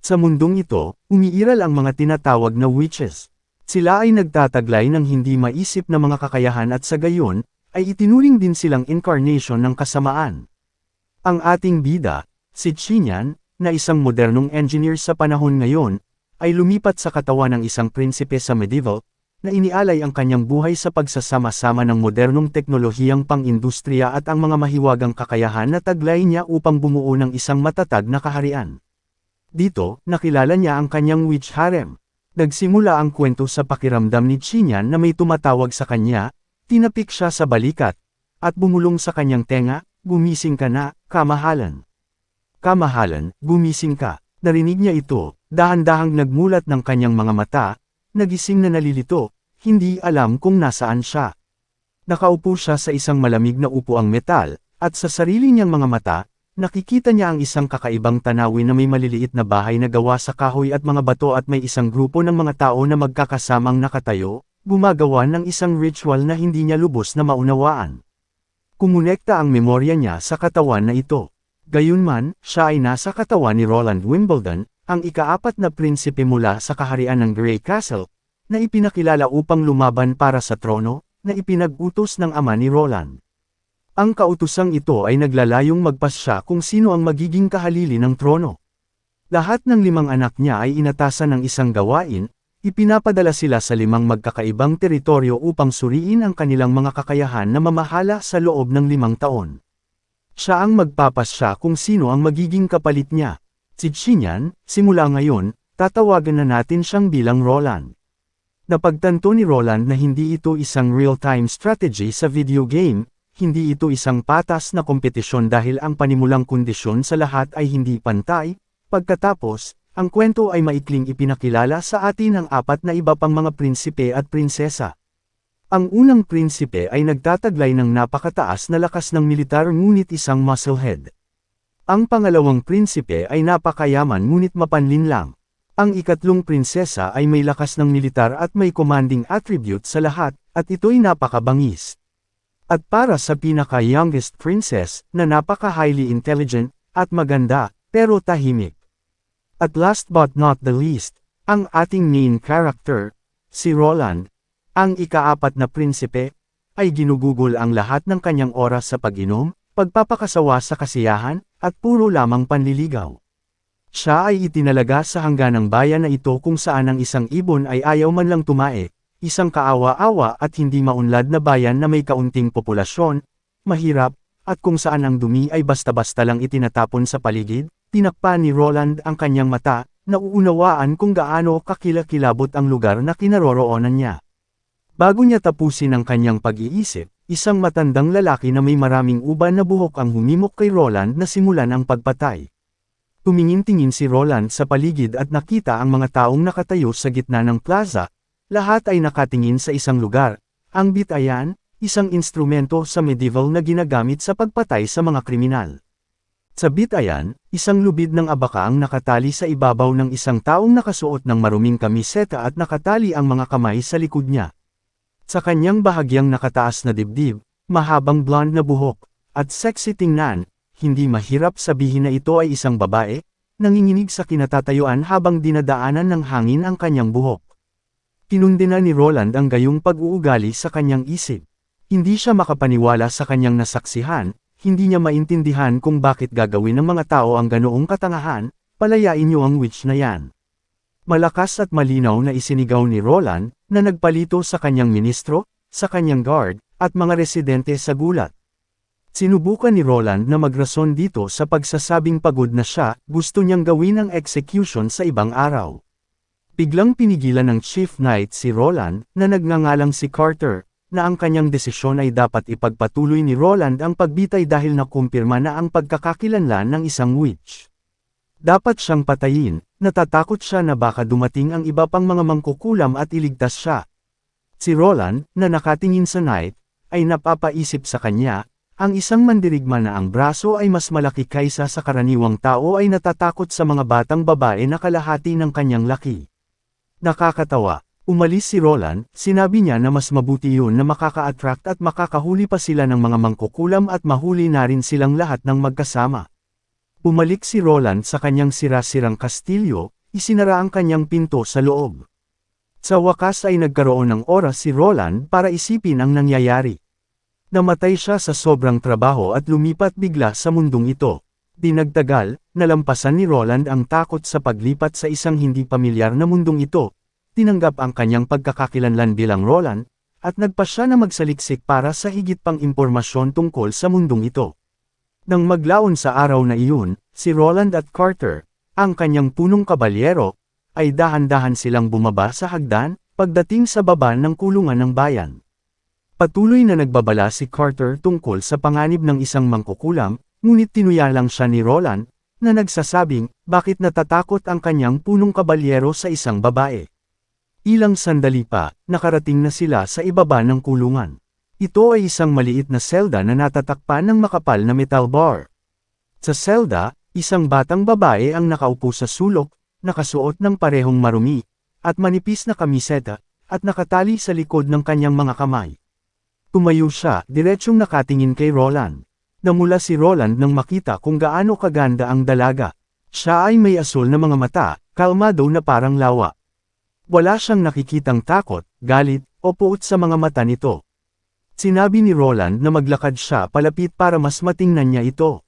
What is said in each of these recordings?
Sa mundong ito, umiiral ang mga tinatawag na witches. Sila ay nagtataglay ng hindi maisip na mga kakayahan at sa gayon, ay itinuring din silang incarnation ng kasamaan. Ang ating bida, si Xinyan, na isang modernong engineer sa panahon ngayon, ay lumipat sa katawan ng isang prinsipe sa medieval, na inialay ang kanyang buhay sa pagsasama-sama ng modernong teknolohiyang pang-industriya at ang mga mahiwagang kakayahan na taglay niya upang bumuo ng isang matatag na kaharian. Dito, nakilala niya ang kanyang witch harem. Nagsimula ang kwento sa pakiramdam ni Xinyan na may tumatawag sa kanya, tinapik siya sa balikat, at bumulong sa kanyang tenga, "Gumising ka na, kamahalan." "Kamahalan, gumising ka." Narinig niya ito, dahan-dahang nagmulat ng kanyang mga mata, nagising na nalilito, hindi alam kung nasaan siya. Nakaupo siya sa isang malamig na upuang metal, at sa sarili niyang mga mata, nakikita niya ang isang kakaibang tanawin na may maliliit na bahay na gawa sa kahoy at mga bato at may isang grupo ng mga tao na magkakasamang nakatayo, gumagawa ng isang ritual na hindi niya lubos na maunawaan. Kumonekta ang memorya niya sa katawan na ito. Gayunman, siya ay nasa katawan ni Roland Wimbledon, ang ika-4 na prinsipe mula sa kaharian ng Grey Castle, na ipinakilala upang lumaban para sa trono, na ipinag-utos ng ama ni Roland. Ang kautosang ito ay naglalayong magpasya kung sino ang magiging kahalili ng trono. Lahat ng 5 anak niya ay inatasan ng isang gawain, ipinapadala sila sa 5 magkakaibang teritoryo upang suriin ang kanilang mga kakayahan na mamahala sa loob ng 5 taon. Siya ang magpapasya kung sino ang magiging kapalit niya. Si Xinyan, simula ngayon, tatawagan na natin siyang bilang Roland. Napagtanto ni Roland na hindi ito isang real-time strategy sa video game, hindi ito isang patas na kompetisyon dahil ang panimulang kondisyon sa lahat ay hindi pantay. Pagkatapos, ang kwento ay maikling ipinakilala sa atin ang 4 na iba pang mga prinsipe at prinsesa. Ang unang prinsipe ay nagtataglay ng napakataas na lakas ng militar ngunit isang musclehead. Ang pangalawang prinsipe ay napakayaman ngunit mapanlin lang. Ang ikatlong prinsesa ay may lakas ng militar at may commanding attribute sa lahat, at ito'y napakabangis. At para sa pinaka-youngest princess, na napaka-highly intelligent, at maganda, pero tahimik. At last but not the least, ang ating main character, si Roland, ang ika-4 na prinsipe, ay ginugugol ang lahat ng kanyang oras sa pag-inom, pagpapakasawa sa kasiyahan, at puro lamang panliligaw. Siya ay itinalaga sa hangganang bayan na ito kung saan ang isang ibon ay ayaw man lang tumae, isang kaawa-awa at hindi maunlad na bayan na may kaunting populasyon, mahirap, at kung saan ang dumi ay basta-basta lang itinatapon sa paligid. Tinakpan ni Roland ang kanyang mata, nauunawaan kung gaano kakilakilabot ang lugar na kinaroroonan niya. Bago niya tapusin ang kanyang pag-iisip, isang matandang lalaki na may maraming uban na buhok ang humimok kay Roland na simulan ang pagpatay. Tumingin-tingin si Roland sa paligid at nakita ang mga taong nakatayo sa gitna ng plaza, lahat ay nakatingin sa isang lugar, ang bitayan, isang instrumento sa medieval na ginagamit sa pagpatay sa mga kriminal. Sa bitayan, isang lubid ng abaka ang nakatali sa ibabaw ng isang taong nakasuot ng maruming kamiseta at nakatali ang mga kamay sa likod niya. Sa kanyang bahagyang nakataas na dibdib, mahabang blonde na buhok, at sexy tingnan, hindi mahirap sabihin na ito ay isang babae, nanginginig sa kinatatayuan habang dinadaanan ng hangin ang kanyang buhok. Tinundina ni Roland ang gayong pag-uugali sa kanyang isip. Hindi siya makapaniwala sa kanyang nasaksihan. Hindi niya maintindihan kung bakit gagawin ng mga tao ang ganoong katangahan, palayain niyo ang witch na yan. Malakas at malinaw na isinigaw ni Roland, na nagpalito sa kanyang ministro, sa kanyang guard, at mga residente sa gulat. Sinubukan ni Roland na magrason dito sa pagsasabing pagod na siya, gusto niyang gawin ang execution sa ibang araw. Biglang pinigilan ng Chief Knight si Roland, na nagngangalang si Carter, na ang kanyang desisyon ay dapat ipagpatuloy ni Roland ang pagbitay dahil nakumpirma na ang pagkakakilanlan ng isang witch. Dapat siyang patayin, natatakot siya na baka dumating ang iba pang mga mangkukulam at iligtas siya. Si Roland, na nakatingin sa Knight, ay napapaisip sa kanya, ang isang mandirigma na ang braso ay mas malaki kaysa sa karaniwang tao ay natatakot sa mga batang babae na kalahati ng kanyang laki. Nakakatawa. Umalis si Roland, sinabi niya na mas mabuti yun na makaka-attract at makakahuli pa sila ng mga mangkukulam at mahuli na rin silang lahat ng magkasama. Bumalik si Roland sa kanyang sira-sirang kastilyo, isinara ang kanyang pinto sa loob. Sa wakas ay nagkaroon ng oras si Roland para isipin ang nangyayari. Namatay siya sa sobrang trabaho at lumipat bigla sa mundong ito. Di nagtagal, nalampasan ni Roland ang takot sa paglipat sa isang hindi pamilyar na mundong ito. Tinanggap ang kanyang pagkakakilanlan bilang Roland, at nagpa siya na magsaliksik para sa higit pang impormasyon tungkol sa mundong ito. Nang maglaon sa araw na iyon, si Roland at Carter, ang kanyang punong kabalyero, ay dahan-dahan silang bumaba sa hagdan, pagdating sa baba ng kulungan ng bayan. Patuloy na nagbabala si Carter tungkol sa panganib ng isang mangkukulam, ngunit tinuya lang siya ni Roland, na nagsasabing, bakit natatakot ang kanyang punong kabalyero sa isang babae. Ilang sandali pa, nakarating na sila sa ibaba ng kulungan. Ito ay isang maliit na selda na natatakpan ng makapal na metal bar. Sa selda, isang batang babae ang nakaupo sa sulok, nakasuot ng parehong marumi, at manipis na kamiseta, at nakatali sa likod ng kanyang mga kamay. Tumayo siya, diretsyong nakatingin kay Roland. Namula si Roland nang makita kung gaano kaganda ang dalaga. Siya ay may asul na mga mata, kalmado na parang lawa. Wala siyang nakikitang takot, galit, o puot sa mga mata nito. Sinabi ni Roland na maglakad siya palapit para mas matingnan niya ito.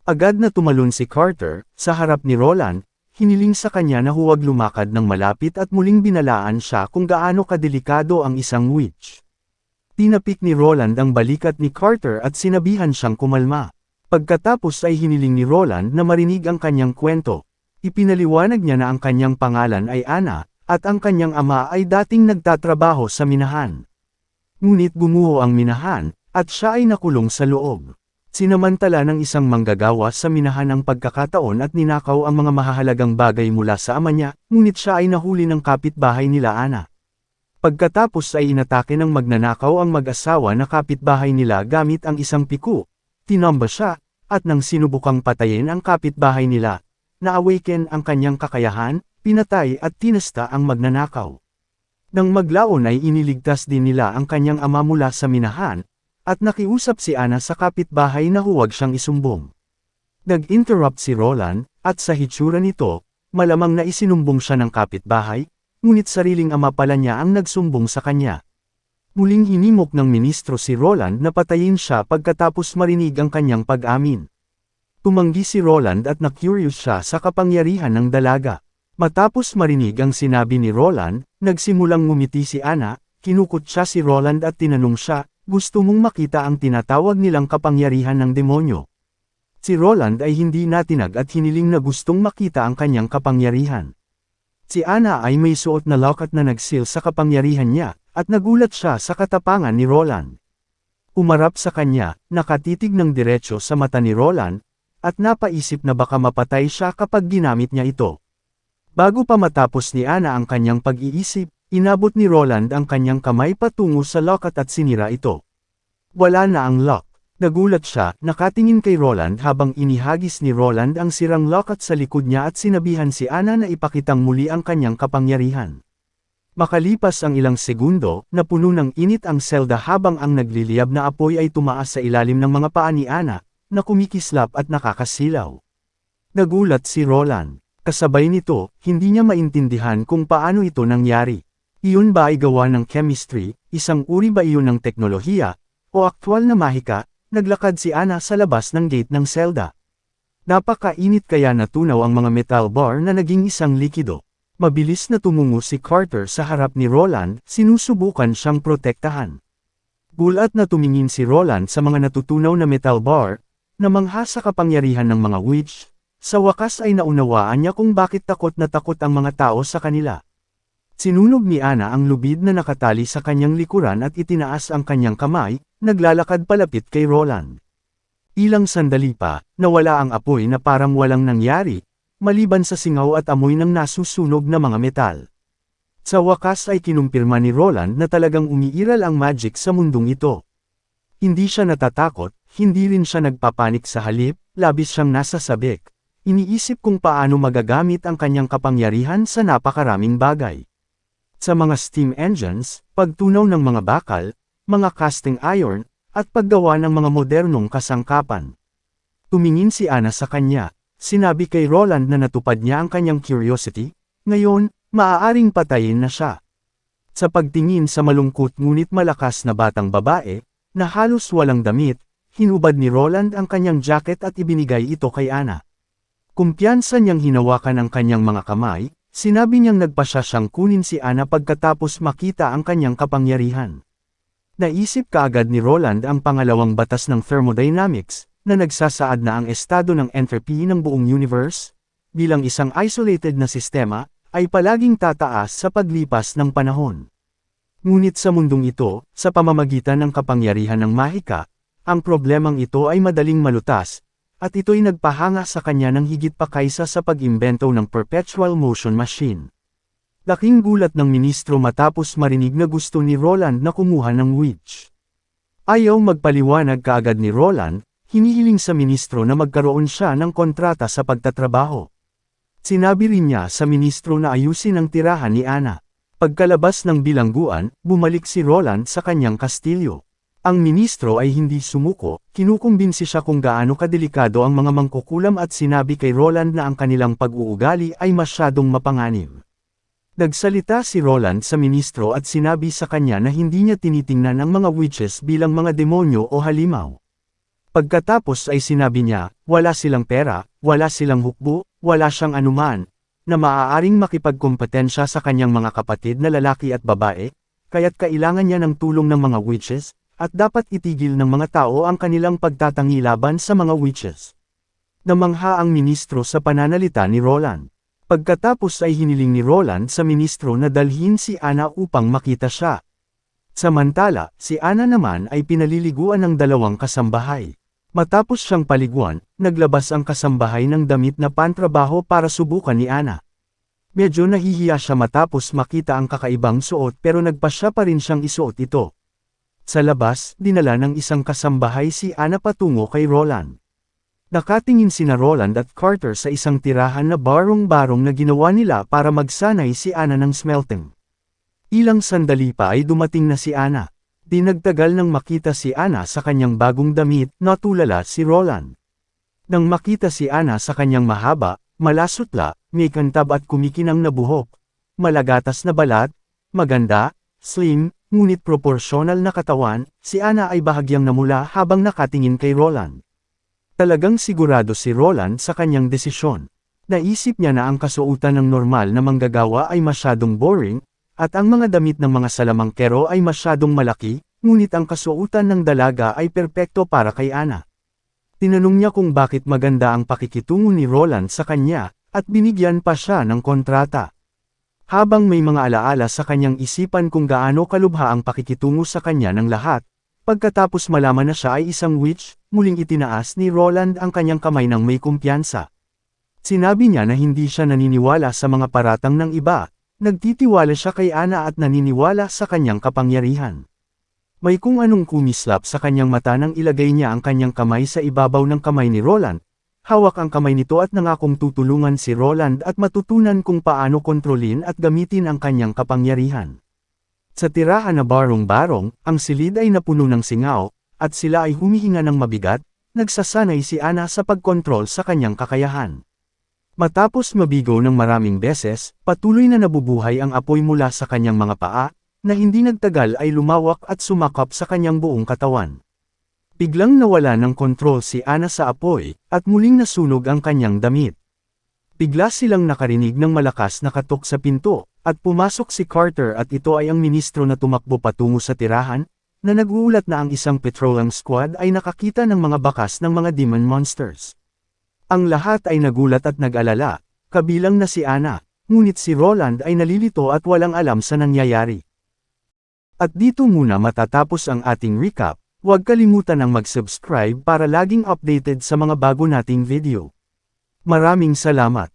Agad na tumalon si Carter, sa harap ni Roland, hiniling sa kanya na huwag lumakad ng malapit at muling binalaan siya kung gaano kadelikado ang isang witch. Tinapik ni Roland ang balikat ni Carter at sinabihan siyang kumalma. Pagkatapos ay hiniling ni Roland na marinig ang kanyang kwento. Ipinaliwanag niya na ang kanyang pangalan ay Anna, at ang kanyang ama ay dating nagtatrabaho sa minahan. Ngunit gumuho ang minahan, at siya ay nakulong sa loob. Sinamantala ng isang manggagawa sa minahan ang pagkakataon at ninakaw ang mga mahahalagang bagay mula sa ama niya, ngunit siya ay nahuli ng kapitbahay nila Anna. Pagkatapos ay inatake ng magnanakaw ang mag-asawa na kapitbahay nila gamit ang isang piku, tinamba siya, at nang sinubukang patayin ang kapitbahay nila, na-awaken ang kanyang kakayahan, pinatay at tinasta ang magnanakaw. Nang maglaon ay iniligtas din nila ang kanyang ama mula sa minahan, at nakiusap si Anna sa kapitbahay na huwag siyang isumbong. Nag-interrupt si Roland, at sa hitsura nito, malamang na isinumbong siya ng kapitbahay, ngunit sariling ama pala niya ang nagsumbong sa kanya. Muling hinimok ng ministro si Roland na patayin siya pagkatapos marinig ang kanyang pag-amin. Tumanggi si Roland at na-curious siya sa kapangyarihan ng dalaga. Matapos marinig ang sinabi ni Roland, nagsimulang ngumiti si Anna, kinukot siya si Roland at tinanong siya, gusto mong makita ang tinatawag nilang kapangyarihan ng demonyo. Si Roland ay hindi natinag at hiniling na gustong makita ang kanyang kapangyarihan. Si Anna ay may suot na locket na nagsil sa kapangyarihan niya, at nagulat siya sa katapangan ni Roland. Umarap sa kanya, nakatitig ng diretsyo sa mata ni Roland, at napaisip na baka mapatay siya kapag ginamit niya ito. Bago pa matapos ni Anna ang kanyang pag-iisip, inabot ni Roland ang kanyang kamay patungo sa locket at sinira ito. Wala na ang lock. Nagulat siya, nakatingin kay Roland habang inihagis ni Roland ang sirang locket sa likod niya at sinabihan si Anna na ipakitang muli ang kanyang kapangyarihan. Makalipas ang ilang segundo, napuno ng init ang selda habang ang nagliliyab na apoy ay tumaas sa ilalim ng mga paa ni Anna, na kumikislap at nakakasilaw. Nagulat si Roland. Kasabay nito, hindi niya maintindihan kung paano ito nangyari. Iyon ba ay gawa ng chemistry, isang uri ba iyon ng teknolohiya, o aktwal na mahika? Naglakad si Anna sa labas ng gate ng selda. Napakainit kaya natunaw ang mga metal bar na naging isang likido. Mabilis na tumungo si Carter sa harap ni Roland, sinusubukan siyang protektahan. Gulat na tumingin si Roland sa mga natutunaw na metal bar, na mangha sa kapangyarihan ng mga witch. Sa wakas ay naunawaan niya kung bakit takot na takot ang mga tao sa kanila. Sinunog ni Anna ang lubid na nakatali sa kanyang likuran at itinaas ang kanyang kamay, naglalakad palapit kay Roland. Ilang sandali pa, nawala ang apoy na parang walang nangyari, maliban sa singaw at amoy ng nasusunog na mga metal. Sa wakas ay kinumpirma ni Roland na talagang umiiral ang magic sa mundong ito. Hindi siya natatakot, hindi rin siya nagpapanik sa halip, labis siyang nasasabik. Iniisip kung paano magagamit ang kanyang kapangyarihan sa napakaraming bagay. Sa mga steam engines, pagtunaw ng mga bakal, mga casting iron, at paggawa ng mga modernong kasangkapan. Tumingin si Anna sa kanya, sinabi kay Roland na natupad niya ang kanyang curiosity, ngayon, maaaring patayin na siya. Sa pagtingin sa malungkot ngunit malakas na batang babae, na halos walang damit, hinubad ni Roland ang kanyang jacket at ibinigay ito kay Ana. Kumpiyansa niyang hinawakan ang kanyang mga kamay, sinabi niyang nagpasya siyang kunin si Ana pagkatapos makita ang kanyang kapangyarihan. Naisip kaagad ni Roland ang pangalawang batas ng thermodynamics, na nagsasaad na ang estado ng entropy ng buong universe, bilang isang isolated na sistema, ay palaging tataas sa paglipas ng panahon. Ngunit sa mundong ito, sa pamamagitan ng kapangyarihan ng mahika, ang problemang ito ay madaling malutas, at ito'y nagpahanga sa kanya ng higit pa kaysa sa pag-imbento ng perpetual motion machine. Laking gulat ng ministro matapos marinig na gusto ni Roland na kumuha ng witch. Ayaw magpaliwanag kaagad ni Roland, hinihiling sa ministro na magkaroon siya ng kontrata sa pagtatrabaho. Sinabi rin niya sa ministro na ayusin ang tirahan ni Ana. Pagkalabas ng bilangguan, bumalik si Roland sa kanyang kastilyo. Ang ministro ay hindi sumuko, kinukumbinsi siya kung gaano kadelikado ang mga mangkukulam at sinabi kay Roland na ang kanilang pag-uugali ay masyadong mapanganib. Nagsalita si Roland sa ministro at sinabi sa kanya na hindi niya tinitingnan ang mga witches bilang mga demonyo o halimaw. Pagkatapos ay sinabi niya, wala silang pera, wala silang hukbo, wala siyang anuman, na maaaring makipagkompetensya sa kanyang mga kapatid na lalaki at babae, kaya't kailangan niya ng tulong ng mga witches, at dapat itigil ng mga tao ang kanilang pagtatangi laban sa mga witches. Namangha ang ministro sa pananalita ni Roland. Pagkatapos ay hiniling ni Roland sa ministro na dalhin si Ana upang makita siya. Samantala, si Ana naman ay pinaliliguan ng dalawang kasambahay. Matapos siyang paliguan, naglabas ang kasambahay ng damit na pantrabaho para subukan ni Ana. Medyo nahihiya siya matapos makita ang kakaibang suot pero nagpasya pa rin siyang isuot ito. Sa labas, dinala ng isang kasambahay si Ana patungo kay Roland. Nakatingin sina Roland at Carter sa isang tirahan na barong-barong na ginawa nila para magsanay si Ana ng smelting. Ilang sandali pa ay dumating na si Ana. Di nagtagal nang makita si Ana sa kanyang bagong damit, natulala si Roland. Nang makita si Ana sa kanyang mahaba, malasutla, may kantab at kumikinang na buhok, malagatas na balat, maganda, slim, ngunit proporsyonal na katawan, si Ana ay bahagyang namula habang nakatingin kay Roland. Talagang sigurado si Roland sa kanyang desisyon. Naisip niya na ang kasuotan ng normal na manggagawa ay masyadong boring, at ang mga damit ng mga salamangkero ay masyadong malaki, ngunit ang kasuotan ng dalaga ay perpekto para kay Ana. Tinanong niya kung bakit maganda ang pakikitungo ni Roland sa kanya, at binigyan pa siya ng kontrata. Habang may mga alaala sa kanyang isipan kung gaano kalubha ang pakikitungo sa kanya ng lahat, pagkatapos malaman na siya ay isang witch, muling itinaas ni Roland ang kanyang kamay ng may kumpiyansa. Sinabi niya na hindi siya naniniwala sa mga paratang ng iba. Nagtitiwala siya kay Ana at naniniwala sa kanyang kapangyarihan. May kung anong kumislap sa kanyang mata nang ilagay niya ang kanyang kamay sa ibabaw ng kamay ni Roland. Hawak ang kamay nito at nangakong tutulungan si Roland at matutunan kung paano kontrolin at gamitin ang kanyang kapangyarihan. Sa tirahan na barong-barong, ang silid ay napuno ng singaw, at sila ay humihinga ng mabigat, nagsasanay si Ana sa pagkontrol sa kanyang kakayahan. Matapos mabigo ng maraming beses, patuloy na nabubuhay ang apoy mula sa kanyang mga paa, na hindi nagtagal ay lumawak at sumakap sa kanyang buong katawan. Biglang nawala ng kontrol si Ana sa apoy, at muling nasunog ang kanyang damit. Bigla silang nakarinig ng malakas na katok sa pinto, at pumasok si Carter at ito ay ang ministro na tumakbo patungo sa tirahan, na naguulat na ang isang patrolling squad ay nakakita ng mga bakas ng mga demon monsters. Ang lahat ay nagulat at nag-alala, kabilang na si Ana, ngunit si Roland ay nalilito at walang alam sa nangyayari. At dito muna matatapos ang ating recap, huwag kalimutan ang mag-subscribe para laging updated sa mga bago nating video. Maraming salamat.